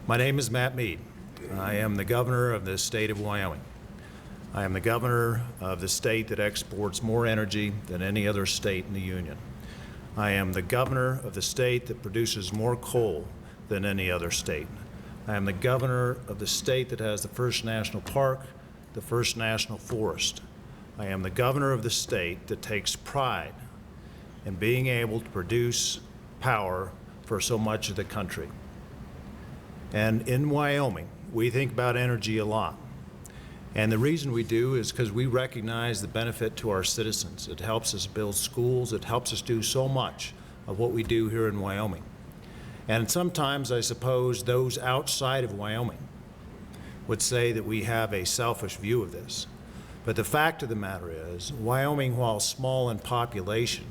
My name is Matt Mead. I am the governor of the state of Wyoming. I am the governor of the state that exports more energy than any other state in the Union. I am the governor of the state that produces more coal than any other state. I am the governor of the state that has the first national park, the first national forest. I am the governor of the state that takes pride in being able to produce power for so much of the country. And in Wyoming, we think about energy a lot. And the reason we do is because we recognize the benefit to our citizens. It helps us build schools. It helps us do so much of what we do here in Wyoming. And sometimes I suppose those outside of Wyoming would say that we have a selfish view of this. But the fact of the matter is, Wyoming, while small in population,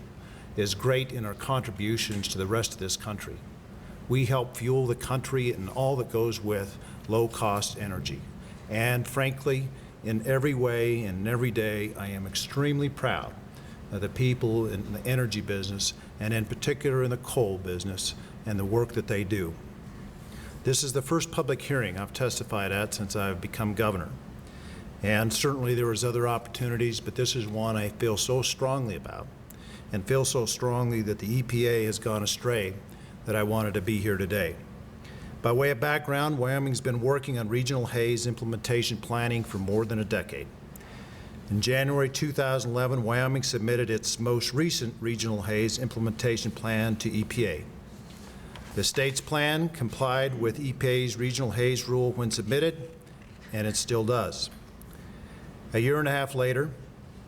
is great in our contributions to the rest of this country. We help fuel the country and all that goes with low-cost energy. And frankly, in every way and every day, I am extremely proud of the people in the energy business, and in particular in the coal business, and the work that they do. This is the first public hearing I've testified at since I've become governor. And certainly there was other opportunities, but this is one I feel so strongly about, and feel so strongly that the EPA has gone astray that I wanted to be here today. By way of background, Wyoming's been working on regional haze implementation planning for more than a decade. In January 2011, Wyoming submitted its most recent regional haze implementation plan to EPA. The state's plan complied with EPA's regional haze rule when submitted, and it still does. A year and a half later,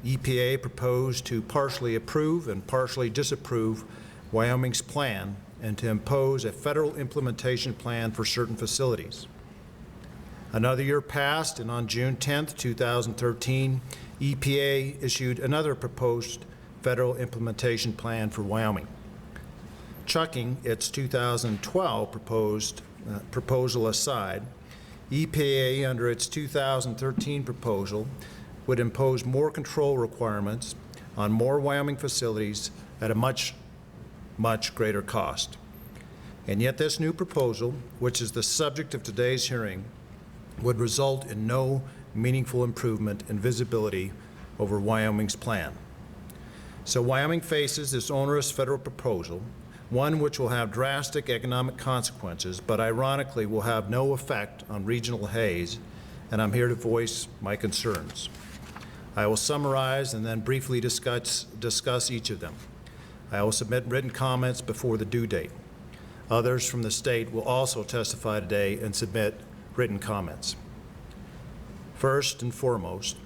EPA proposed to partially approve and partially disapprove Wyoming's plan and to impose a federal implementation plan for certain facilities. Another year passed, and on June 10, 2013, EPA issued another proposed federal implementation plan for Wyoming. Chucking its 2012 proposal aside, EPA, under its 2013 proposal, would impose more control requirements on more Wyoming facilities at a much greater cost. And yet this new proposal, which is the subject of today's hearing, would result in no meaningful improvement in visibility over Wyoming's plan. So Wyoming faces this onerous federal proposal, one which will have drastic economic consequences, but ironically will have no effect on regional haze, and I'm here to voice my concerns. I will summarize and then briefly discuss each of them. I will submit written comments before the due date. Others from the state will also testify today and submit written comments. First and foremost,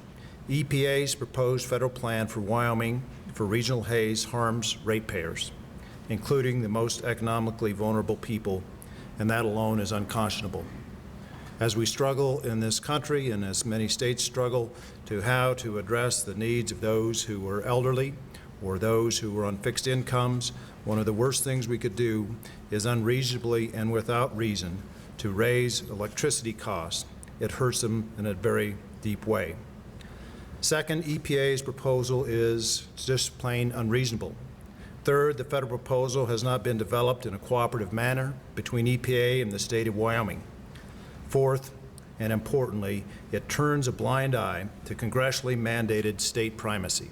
EPA's proposed federal plan for Wyoming for regional haze harms ratepayers, including the most economically vulnerable people, and that alone is unconscionable. As we struggle in this country, and as many states struggle to how to address the needs of those who are elderly or those who are on fixed incomes, one of the worst things we could do is unreasonably and without reason to raise electricity costs. It hurts them in a very deep way. Second, EPA's proposal is just plain unreasonable. Third, the federal proposal has not been developed in a cooperative manner between EPA and the state of Wyoming. Fourth, and importantly, it turns a blind eye to congressionally mandated state primacy.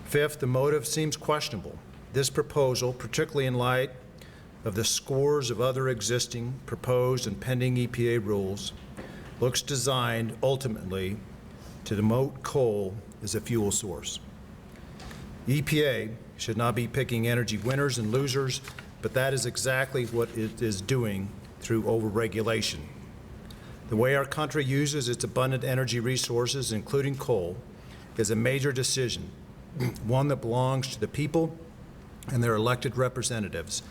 Fifth, the motive seems questionable. This proposal, particularly in light of the scores of other existing, proposed, and pending EPA rules, looks designed ultimately to demote coal as a fuel source. EPA should not be picking energy winners and losers, but that is exactly what it is doing through overregulation. The way our country uses its abundant energy resources, including coal, is a major decision, one that belongs to the people and their elected representatives,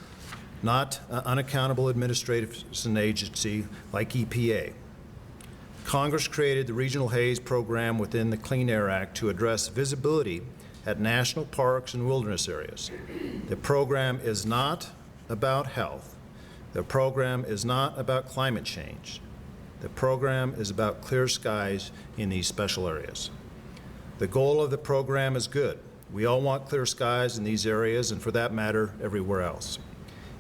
not an unaccountable administration agency like EPA. Congress created the Regional Haze Program within the Clean Air Act to address visibility at national parks and wilderness areas. The program is not about health. The program is not about climate change. The program is about clear skies in these special areas. The goal of the program is good. We all want clear skies in these areas, and for that matter, everywhere else.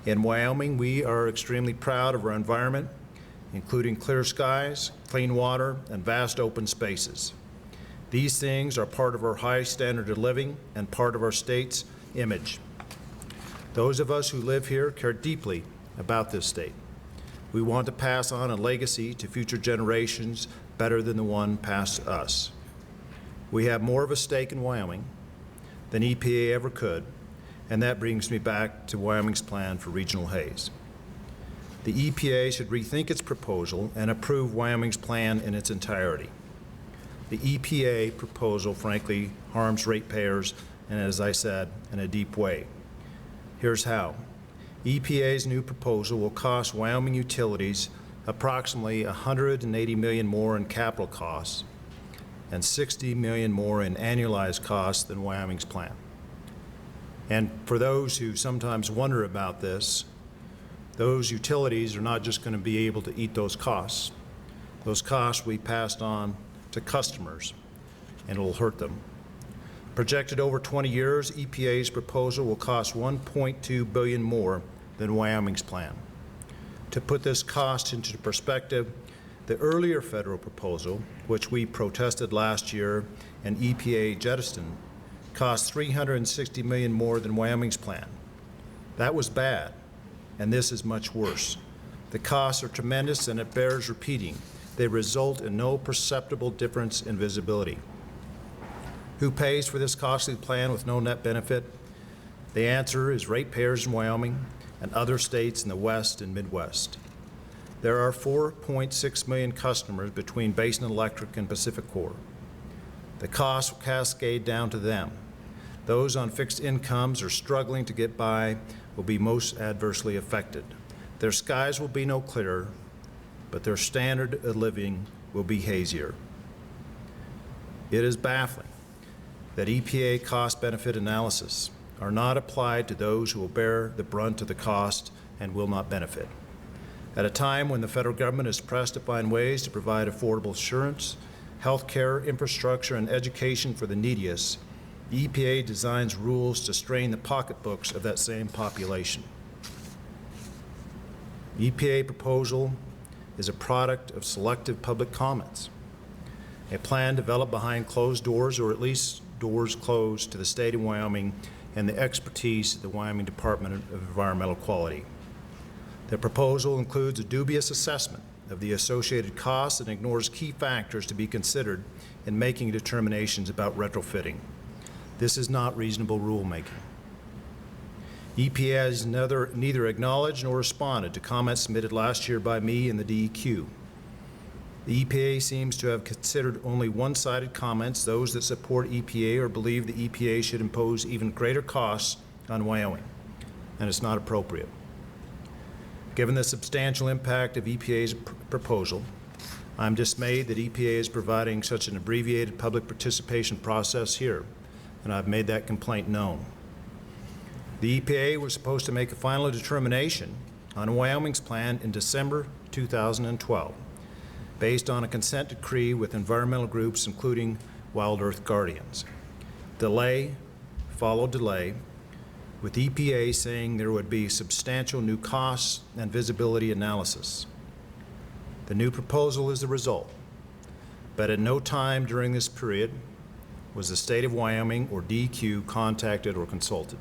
In Wyoming, we are extremely proud of our environment, including clear skies, clean water, and vast open spaces. These things are part of our high standard of living and part of our state's image. Those of us who live here care deeply about this state. We want to pass on a legacy to future generations better than the one passed to us. We have more of a stake in Wyoming than EPA ever could, and that brings me back to Wyoming's plan for regional haze. The EPA should rethink its proposal and approve Wyoming's plan in its entirety. The EPA proposal, frankly, harms ratepayers, and as I said, in a deep way. Here's how. EPA's new proposal will cost Wyoming utilities approximately $180 million more in capital costs and $60 million more in annualized costs than Wyoming's plan. And for those who sometimes wonder about this, those utilities are not just going to be able to eat those costs. Those costs will be passed on to customers, and it will hurt them. Projected over 20 years, EPA's proposal will cost $1.2 billion more than Wyoming's plan. To put this cost into perspective, the earlier federal proposal, which we protested last year and EPA jettisoned, cost $360 million more than Wyoming's plan. That was bad, and this is much worse. The costs are tremendous, and it bears repeating. They result in no perceptible difference in visibility. Who pays for this costly plan with no net benefit? The answer is ratepayers in Wyoming and other states in the West and Midwest. There are 4.6 million customers between Basin Electric and Pacific Core. The costs will cascade down to them. Those on fixed incomes or struggling to get by will be most adversely affected. Their skies will be no clearer, but their standard of living will be hazier. It is baffling that EPA cost-benefit analysis are not applied to those who will bear the brunt of the cost and will not benefit. At a time when the federal government is pressed to find ways to provide affordable insurance, health care, infrastructure, and education for the neediest, the EPA designs rules to strain the pocketbooks of that same population. The EPA proposal is a product of selective public comments, a plan developed behind closed doors, or at least doors closed to the state of Wyoming and the expertise of the Wyoming Department of Environmental Quality. The proposal includes a dubious assessment of the associated costs and ignores key factors to be considered in making determinations about retrofitting. This is not reasonable rulemaking. EPA has neither acknowledged nor responded to comments submitted last year by me and the DEQ. The EPA seems to have considered only one-sided comments, those that support EPA or believe the EPA should impose even greater costs on Wyoming, and it's not appropriate. Given the substantial impact of EPA's proposal, I'm dismayed that EPA is providing such an abbreviated public participation process here, and I've made that complaint known. The EPA was supposed to make a final determination on Wyoming's plan in December 2012, based on a consent decree with environmental groups, including Wild Earth Guardians. Delay followed delay, with EPA saying there would be substantial new costs and visibility analysis. The new proposal is the result, but at no time during this period was the state of Wyoming or DEQ contacted or consulted.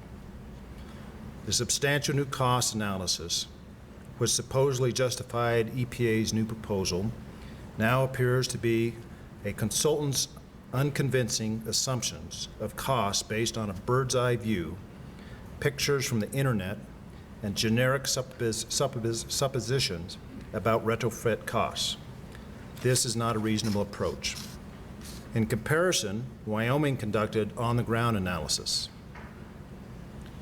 The substantial new cost analysis, which supposedly justified EPA's new proposal, now appears to be a consultant's unconvincing assumptions of costs based on a bird's eye view, pictures from the internet, and generic suppositions about retrofit costs. This is not a reasonable approach. In comparison, Wyoming conducted on-the-ground analysis.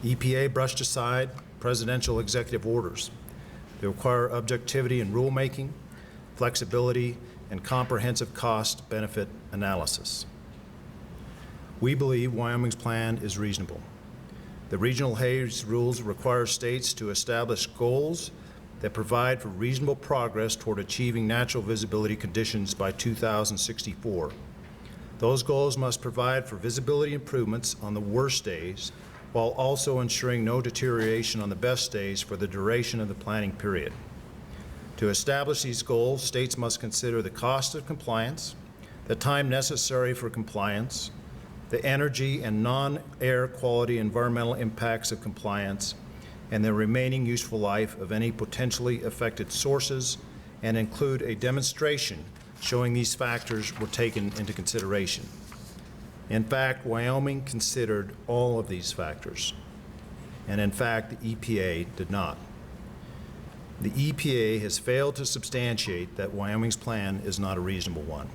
EPA brushed aside presidential executive orders that require objectivity in rulemaking, flexibility, and comprehensive cost-benefit analysis. We believe Wyoming's plan is reasonable. The regional haze rules require states to establish goals that provide for reasonable progress toward achieving natural visibility conditions by 2064. Those goals must provide for visibility improvements on the worst days while also ensuring no deterioration on the best days for the duration of the planning period. To establish these goals, states must consider the cost of compliance, the time necessary for compliance, the energy and non-air quality environmental impacts of compliance, and the remaining useful life of any potentially affected sources, and include a demonstration showing these factors were taken into consideration. In fact, Wyoming considered all of these factors, and in fact, the EPA did not. The EPA has failed to substantiate that Wyoming's plan is not a reasonable one.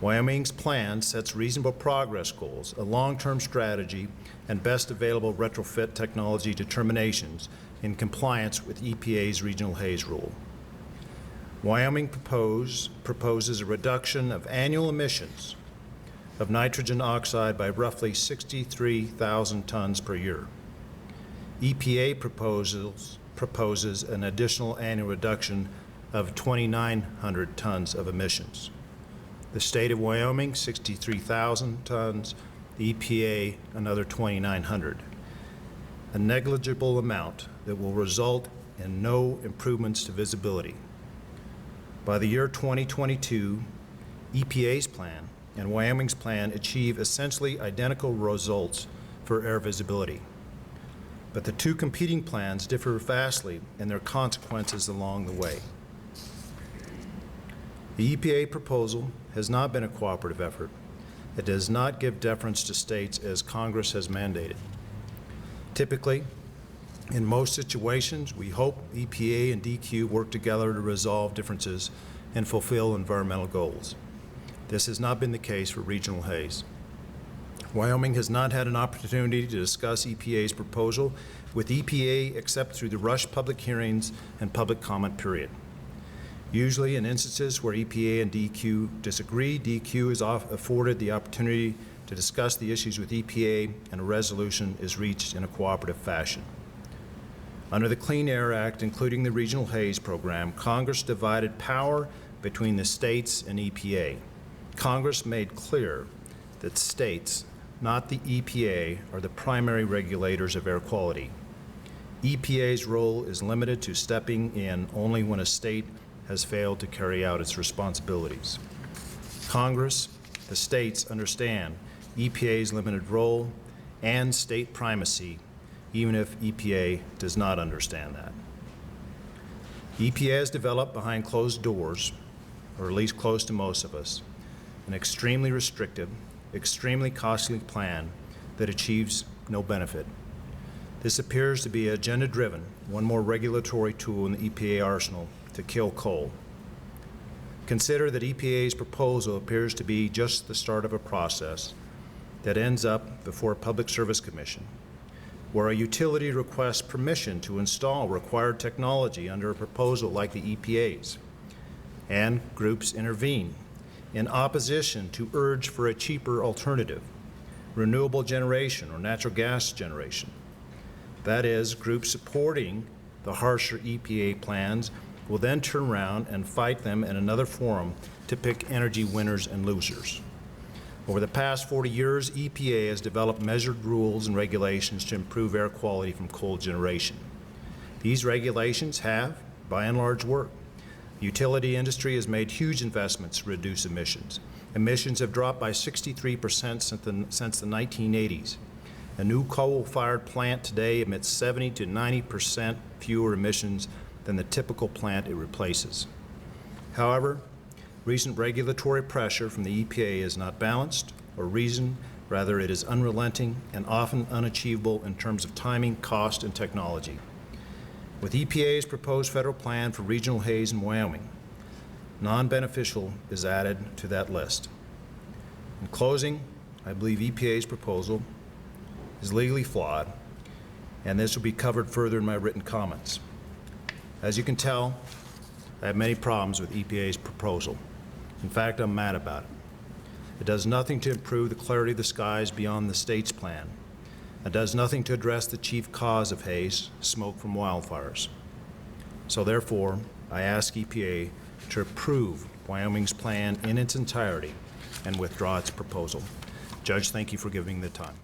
Wyoming's plan sets reasonable progress goals, a long-term strategy, and best available retrofit technology determinations in compliance with EPA's regional haze rule. Wyoming proposes a reduction of annual emissions of nitrogen oxide by roughly 63,000 tons per year. EPA proposes an additional annual reduction of 2,900 tons of emissions. The state of Wyoming, 63,000 tons, the EPA, another 2,900. A negligible amount that will result in no improvements to visibility. By the year 2022, EPA's plan and Wyoming's plan achieve essentially identical results for air visibility. But the two competing plans differ vastly in their consequences along the way. The EPA proposal has not been a cooperative effort. It does not give deference to states as Congress has mandated. Typically, in most situations, we hope EPA and DQ work together to resolve differences and fulfill environmental goals. This has not been the case for regional haze. Wyoming has not had an opportunity to discuss EPA's proposal with EPA except through the rushed public hearings and public comment period. Usually in instances where EPA and DQ disagree, DQ is afforded the opportunity to discuss the issues with EPA and a resolution is reached in a cooperative fashion. Under the Clean Air Act, including the Regional Haze Program, Congress divided power between the states and EPA. Congress made clear that states, not the EPA, are the primary regulators of air quality. EPA's role is limited to stepping in only when a state has failed to carry out its responsibilities. Congress, the states understand EPA's limited role and state primacy, even if EPA does not understand that. EPA has developed behind closed doors, or at least close to most of us, an extremely restrictive, extremely costly plan that achieves no benefit. This appears to be agenda-driven, one more regulatory tool in the EPA arsenal to kill coal. Consider that EPA's proposal appears to be just the start of a process that ends up before a Public Service Commission, where a utility requests permission to install required technology under a proposal like the EPA's, and groups intervene in opposition to urge for a cheaper alternative, renewable generation or natural gas generation. That is, groups supporting the harsher EPA plans will then turn around and fight them in another forum to pick energy winners and losers. Over the past 40 years, EPA has developed measured rules and regulations to improve air quality from coal generation. These regulations have, by and large, worked. The utility industry has made huge investments to reduce emissions. Emissions have dropped by 63% since the 1980s. A new coal-fired plant today emits 70 to 90% fewer emissions than the typical plant it replaces. However, recent regulatory pressure from the EPA is not balanced or reasoned. Rather, it is unrelenting and often unachievable in terms of timing, cost, and technology. With EPA's proposed federal plan for regional haze in Wyoming, non-beneficial is added to that list. In closing, I believe EPA's proposal is legally flawed, and this will be covered further in my written comments. As you can tell, I have many problems with EPA's proposal. In fact, I'm mad about it. It does nothing to improve the clarity of the skies beyond the state's plan. It does nothing to address the chief cause of haze, smoke from wildfires. So therefore, I ask EPA to approve Wyoming's plan in its entirety and withdraw its proposal. Judge, thank you for giving me the time.